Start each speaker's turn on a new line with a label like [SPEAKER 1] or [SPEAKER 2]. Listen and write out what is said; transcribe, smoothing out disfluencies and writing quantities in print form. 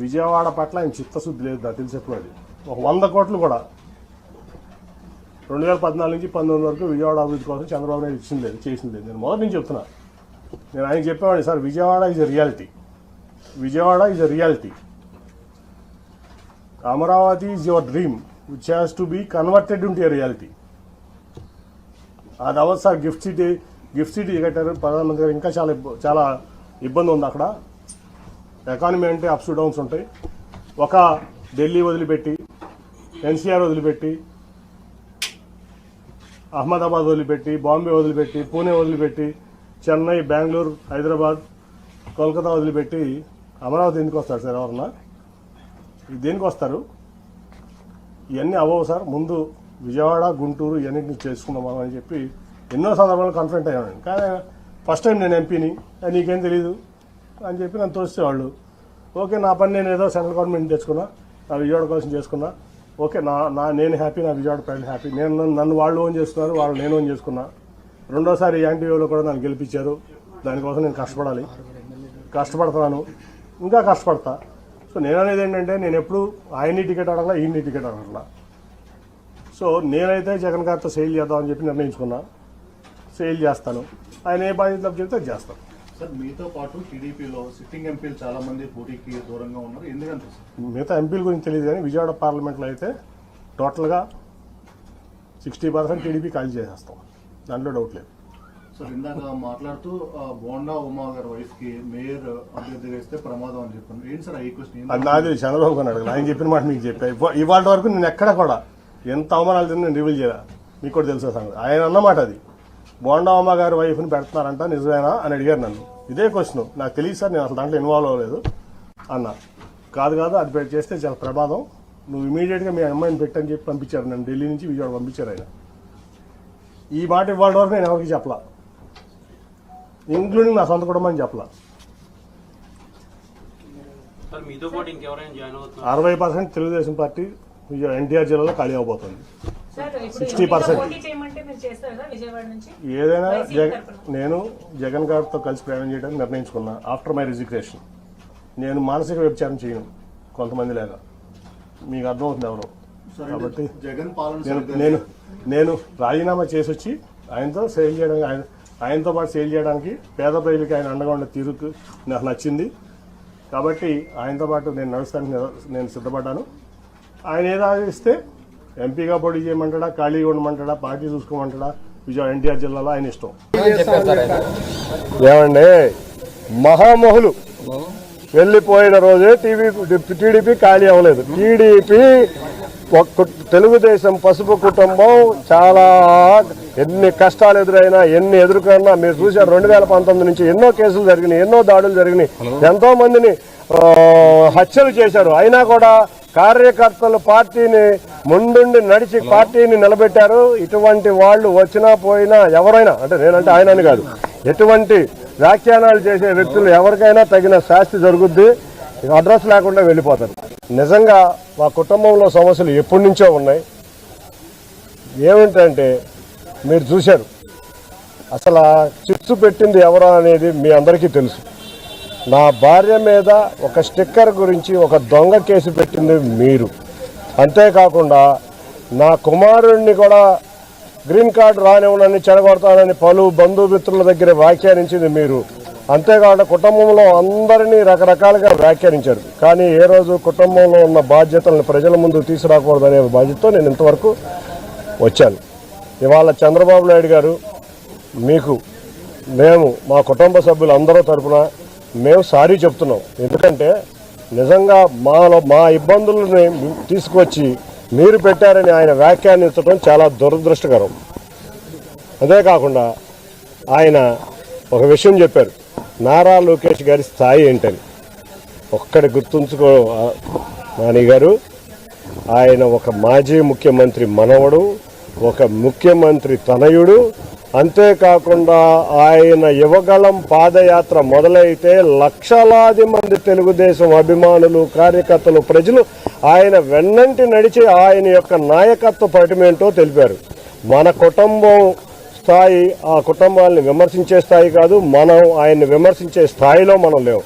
[SPEAKER 1] విజయవాడ పట్ల ఆయన చిత్తశుద్ధి లేదు, నాకు తెలిసేప్పుడు అది ఒక 100 కోట్లు కూడా 2014 నుంచి 19 వరకు విజయవాడ అభివృద్ధి కోసం చంద్రబాబు నాయుడు ఇచ్చింది లేదు, చేసింది లేదు. నేను మొదటి నుంచి చెప్తున్నా, నేను ఆయన చెప్పేవాడిని, sir Vijayawada is a reality, Vijayawada is a reality, Amaravati is your dream which has to be converted into a reality. అది అవ్వదు సార్. గిఫ్ట్ సిటీ కట్టారు ప్రధానమంత్రి గారు, ఇంకా చాలా ఇబ్బంది ఉంది అక్కడ. ఎకానమీ అంటే అప్స్ డౌన్స్ ఉంటాయి. ఒక ఢిల్లీ వదిలిపెట్టి, ఎన్సీఆర్ వదిలిపెట్టి, అహ్మదాబాద్ వదిలిపెట్టి, బాంబే వదిలిపెట్టి, పూణే వదిలిపెట్టి, చెన్నై, బెంగళూరు, హైదరాబాద్, కోల్కతా వదిలిపెట్టి అమరావతి ఎందుకు వస్తారు సార్? ఎవరన్నా దేనికి వస్తారు? ఇవన్నీ అవ్వవు సార్. ముందు విజయవాడ, గుంటూరు ఇవన్నింటినీ చేసుకుందాం మనం అని చెప్పి ఎన్నో సందర్భాలు కన్ఫరెంట్ అయ్యాను. కానీ ఫస్ట్ టైం నేను ఎంపీని, నీకేం తెలీదు అని చెప్పి నన్ను తోసేవాళ్ళు. ఓకే, నా పని నేను ఏదో సెంట్రల్ గవర్నమెంట్ తెచ్చుకున్నా, నా విజయవాడ కోసం చేసుకున్నా, ఓకే, నేను హ్యాపీ, నా విజయవాడ ప్రజలు హ్యాపీ. నన్ను వాళ్ళు ఓన్ చేసుకున్నారు, వాళ్ళు నేను ఓన్ చేసుకున్నా. రెండోసారి యాంటీవేలో కూడా నన్ను గెలిపించారు. దానికోసం నేను కష్టపడుతున్నాను, ఇంకా కష్టపడతా. సో నేను అనేది ఏంటంటే, నేను ఎప్పుడు ఆయన్ని టికెట్ అడగలా, ఈయన్ని టికెట్ అడగలా. సో నేనైతే జగన్ గారితో సేల్ చేద్దామని చెప్పి నిర్ణయించుకున్నా. సేల్ చేస్తాను, ఆయన ఏ బాధ్యతలు చెప్తే అది చేస్తాను.
[SPEAKER 2] సార్ మీతో పాటు టీడీపీలో సిట్టింగ్ ఎంపీలు చాలా మంది పోటీకి దూరంగా ఉన్నారు, ఎందుకంటే
[SPEAKER 1] మిగతా ఎంపీల గురించి తెలియదు కానీ విజయవాడ పార్లమెంట్లో అయితే టోటల్గా 60% టీడీపీ ఖాళీ చేసేస్తాం, దాంట్లో డౌట్ లేదు.
[SPEAKER 2] సార్ ఇందాక మాట్లాడుతూ బోండా ఉమా గారి వైఫ్ కి మేయర్ అభ్యర్థిగా ఇస్తే ప్రమాదం అని చెప్పాను. ఏంటి సార్ ఈ క్వశ్చన్?
[SPEAKER 1] అది నాది చంద్రబాబు గారు అడగదు, ఆయన చెప్పిన మాట మీకు చెప్పా. ఇవాళ వరకు నేను ఎక్కడ కూడా ఎంత అవమానాలు తిన్నా నేను రివీల్ చేయాలి, మీకు కూడా తెలుసా సంగతి. ఆయన అన్నమాట అది, బోండా ఉమా గారి వైఫ్ని పెడుతున్నారంట, నిజమేనా అని అడిగారు నన్ను. ఇదే క్వశ్చన్, నాకు తెలియదు సార్, నేను అసలు దాంట్లో ఇన్వాల్వ్ అవ్వలేదు అన్న. కాదు అది చేస్తే చాలా ప్రమాదం, నువ్వు ఇమీడియట్గా మీ అమ్మాయిని పెట్టని చెప్పి పంపించారు. నన్ను ఢిల్లీ నుంచి విజయవాడ పంపించారు ఆయన. ఈ మాట ఇవాళ వరకు నేను ఎవరికి చెప్పలా, ఇంక్లూడింగ్ నా సొంత కుటుంబాన్ని చెప్పలా. 60% తెలుగుదేశం పార్టీ ఎన్టీఆర్ జిల్లాలో ఖాళీ అవబోతుంది. 60%. ఏదైనా నేను జగన్ గారితో కలిసి ప్రయాణం చేయడానికి నిర్ణయించుకున్నా. ఆఫ్టర్ మై రిజిగ్నేషన్ నేను మానసిక వ్యభిచారం చేయను కొంతమంది లేక, మీకు అర్థమవుతుంది ఎవరో. కాబట్టి నేను రాజీనామా చేసి వచ్చి ఆయనతో సేల్ చేయడానికి, ఆయనతో పాటు సేల్ చేయడానికి పేద ప్రజలకి ఆయన అండగా ఉండే తీరుకు నాకు నచ్చింది. కాబట్టి ఆయనతో పాటు నేను నడుస్తానికి నేను సిద్ధపడ్డాను. ఆయన ఏదో ఆలోచిస్తే ఎంపీగా పోటీ చేయమంటాడా, ఖాళీగా ఉండమంటాడా, పార్టీ చూసుకోమంటాడా, విజయవాడ ఎన్టీఆర్ జిల్లాలో ఆయన ఇష్టం. ఏమండి, మహామహులు వెళ్ళిపోయిన రోజే టీడీపీ ఖాళీ అవ్వలేదు. టీడీపీ తెలుగుదేశం పసుపు కుటుంబం చాలా ఎన్ని కష్టాలు ఎదురైనా, ఎన్ని ఎదుర్కొన్నా మీరు చూశారు. 2019 నుంచి ఎన్నో కేసులు జరిగినాయి, ఎన్నో దాడులు జరిగినాయి, ఎంతో మందిని హత్యలు చేశారు. అయినా కూడా కార్యకర్తలు పార్టీని ముందుండి నడిచి పార్టీని నిలబెట్టారు. ఇటువంటి వాళ్ళు వచ్చినా పోయినా ఎవరైనా, అంటే నేనంటే ఆయన అని కాదు, ఎటువంటి వ్యాఖ్యానాలు చేసే వ్యక్తులు ఎవరికైనా తగిన శాస్తి జరుగుద్ది, అడ్రస్ లేకుండా వెళ్ళిపోతారు. నిజంగా మా కుటుంబంలో సమస్యలు ఎప్పటి నుంచో ఉన్నాయి. ఏమిటంటే మీరు చూశారు, అసలు చిప్స్ పెట్టింది ఎవరో అనేది మీ అందరికీ తెలుసు. నా భార్య మీద ఒక స్టిక్కర్ గురించి ఒక దొంగ కేసు పెట్టింది మీరు. అంతేకాకుండా నా కుమారుడిని కూడా గ్రీన్ కార్డు రానివ్వనని చెడగొడతానని పలు బంధుమిత్రుల దగ్గర వ్యాఖ్యానించింది మీరు. అంతేకాకుండా కుటుంబంలో అందరినీ రకరకాలుగా వ్యాఖ్యానించారు. కానీ ఏ రోజు కుటుంబంలో ఉన్న బాధ్యతలను ప్రజల ముందు తీసుకురాకూడదనే బాధ్యతతో నేను ఇంతవరకు వచ్చాను. ఇవాళ చంద్రబాబు నాయుడు గారు మీకు మేము మా కుటుంబ సభ్యులు అందరూ తరఫున మేము సారీ చెప్తున్నాం. ఎందుకంటే నిజంగా మా ఇబ్బందులని తీసుకొచ్చి మీరు పెట్టారని ఆయన వ్యాఖ్యానించడం చాలా దురదృష్టకరం. అంతేకాకుండా ఆయన ఒక విషయం చెప్పారు, నారా లోకేష్ గారి స్థాయి ఏంటని. ఒక్కడి గుర్తుంచుకో నాని గారు, ఆయన ఒక మాజీ ముఖ్యమంత్రి మనవడు, ఒక ముఖ్యమంత్రి తనయుడు. అంతేకాకుండా ఆయన యువగళం పాదయాత్ర మొదలైతే లక్షలాది మంది తెలుగుదేశం అభిమానులు, కార్యకర్తలు, ప్రజలు ఆయన వెన్నంటి నడిచి ఆయన యొక్క నాయకత్వ పటిమేంటో తెలిపారు. మన కుటుంబం స్థాయి ఆ కుటుంబాలని విమర్శించే స్థాయి కాదు, మనం ఆయన్ని విమర్శించే స్థాయిలో మనం లేవు.